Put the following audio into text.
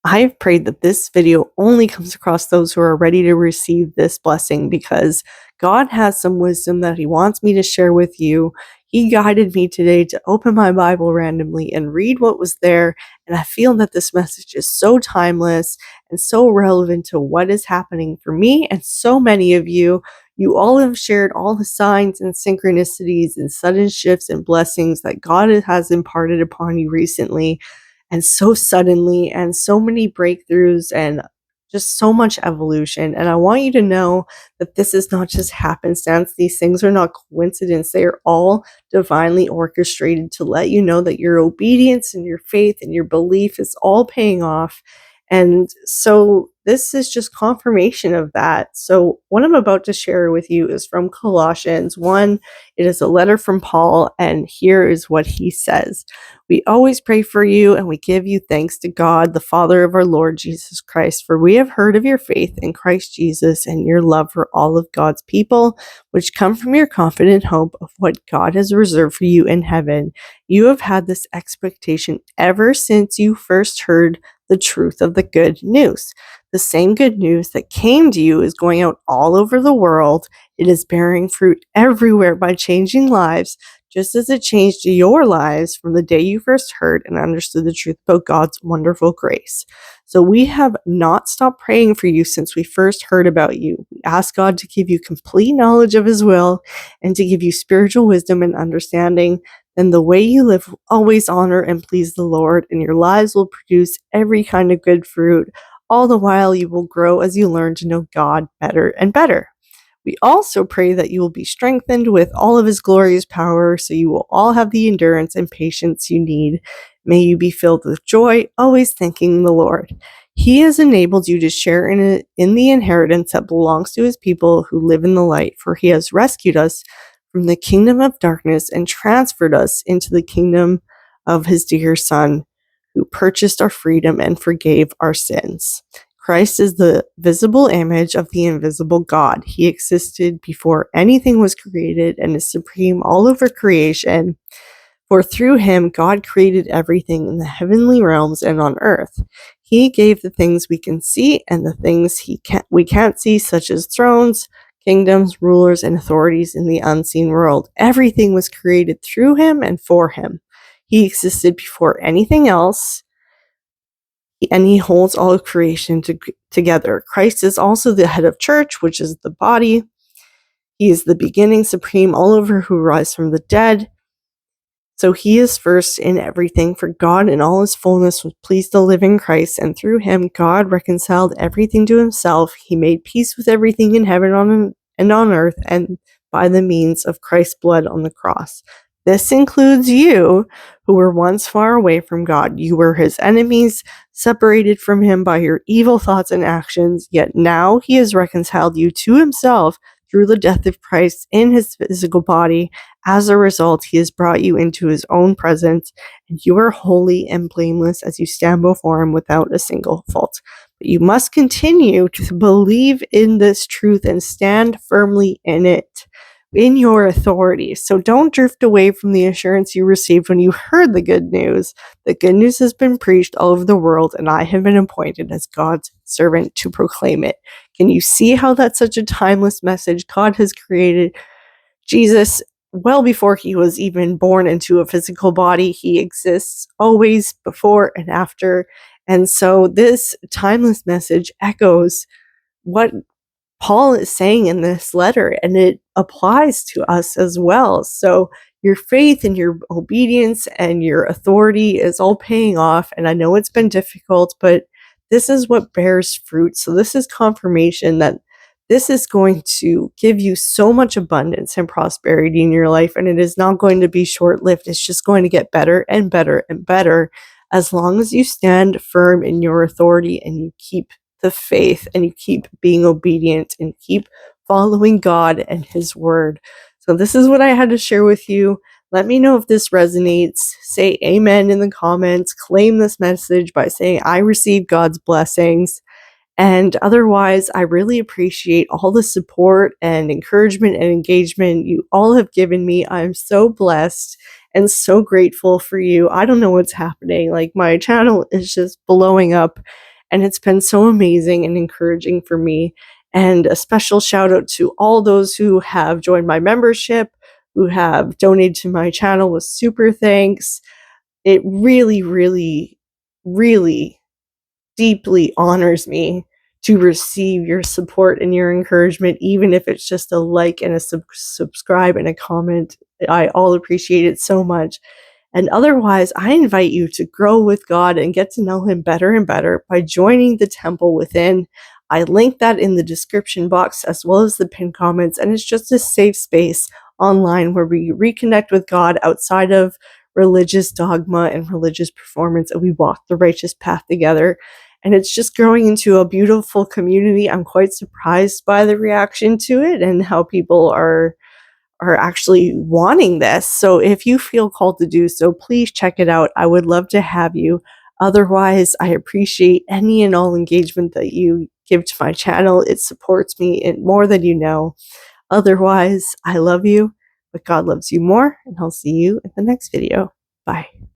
I've prayed that this video only comes across those who are ready to receive this blessing, because God has some wisdom that He wants me to share with you. He guided me today to open my Bible randomly and read what was there, and I feel that this message is so timeless and so relevant to what is happening for me and so many of you. You all have shared all the signs and synchronicities and sudden shifts and blessings that God has imparted upon you recently, and so suddenly, and so many breakthroughs, and just so much evolution. And I want you to know that this is not just happenstance. These things are not coincidence. They are all divinely orchestrated to let you know that your obedience and your faith and your belief is all paying off. And so this is just confirmation of that. So what I'm about to share with you is from Colossians 1. It is a letter from Paul, and here is what he says. We always pray for you, and we give you thanks to God, the Father of our Lord Jesus Christ, for we have heard of your faith in Christ Jesus and your love for all of God's people, which come from your confident hope of what God has reserved for you in heaven. You have had this expectation ever since you first heard the truth of the good news. The same good news that came to you is going out all over the world. It is bearing fruit everywhere by changing lives, just as it changed your lives from the day you first heard and understood the truth about God's wonderful grace. So we have not stopped praying for you since we first heard about you. We ask God to give you complete knowledge of His will and to give you spiritual wisdom and understanding. Then the way you live will always honor and please the Lord, and your lives will produce every kind of good fruit. All the while you will grow as you learn to know God better and better. We also pray that you will be strengthened with all of His glorious power, so you will all have the endurance and patience you need. May you be filled with joy, always thanking the Lord. He has enabled you to share in the inheritance that belongs to His people who live in the light, for He has rescued us from the kingdom of darkness and transferred us into the kingdom of His dear Son, who purchased our freedom and forgave our sins. Christ is the visible image of the invisible God. He existed before anything was created and is supreme all over creation. For through Him, God created everything in the heavenly realms and on earth. He gave the things we can see and the things we can't see, such as thrones, kingdoms, rulers, and authorities in the unseen world. Everything was created through Him and for Him. He existed before anything else, and He holds all of creation together. Christ is also the head of church, which is the body. He is the beginning, supreme, all over, who rise from the dead. So He is first in everything, for God in all His fullness was pleased to live in Christ, and through Him God reconciled everything to Himself. He made peace with everything in heaven and on earth, and by the means of Christ's blood on the cross. This includes you, who were once far away from God. You were His enemies, separated from Him by your evil thoughts and actions, yet now He has reconciled you to Himself through the death of Christ in His physical body. As a result, He has brought you into His own presence, and you are holy and blameless as you stand before Him without a single fault. But you must continue to believe in this truth and stand firmly in it, in your authority. So don't drift away from the assurance you received when you heard the good news. The good news has been preached all over the world, and I have been appointed as God's servant to proclaim it. Can you see how that's such a timeless message? God has created Jesus well before He was even born into a physical body. He exists always, before and after. And so this timeless message echoes what Paul is saying in this letter, and it applies to us as well. So your faith and your obedience and your authority is all paying off. And I know it's been difficult, but this is what bears fruit. So this is confirmation that this is going to give you so much abundance and prosperity in your life, and it is not going to be short-lived. It's just going to get better and better and better as long as you stand firm in your authority and you keep the faith and you keep being obedient and keep following God and His word. So this is what I had to share with you. Let me know if this resonates. Say amen in the comments. Claim this message by saying I receive God's blessings. And otherwise, I really appreciate all the support and encouragement and engagement you all have given me. I'm so blessed and so grateful for you. I don't know what's happening. Like, my channel is just blowing up, and it's been so amazing and encouraging for me. And a special shout out to all those who have joined my membership, who have donated to my channel with super thanks. It really, really, really deeply honors me to receive your support and your encouragement, even if it's just a like and a subscribe and a comment. I all appreciate it so much. And otherwise, I invite you to grow with God and get to know Him better and better by joining the temple within. I link that in the description box as well as the pinned comments, and it's just a safe space online where we reconnect with God outside of religious dogma and religious performance, and we walk the righteous path together. And it's just growing into a beautiful community. I'm quite surprised by the reaction to it and how people are actually wanting this. So if you feel called to do so, please check it out. I would love to have you. Otherwise, I appreciate any and all engagement that you give to my channel. It supports me more than you know. Otherwise, I love you, but God loves you more, and I'll see you in the next video. Bye.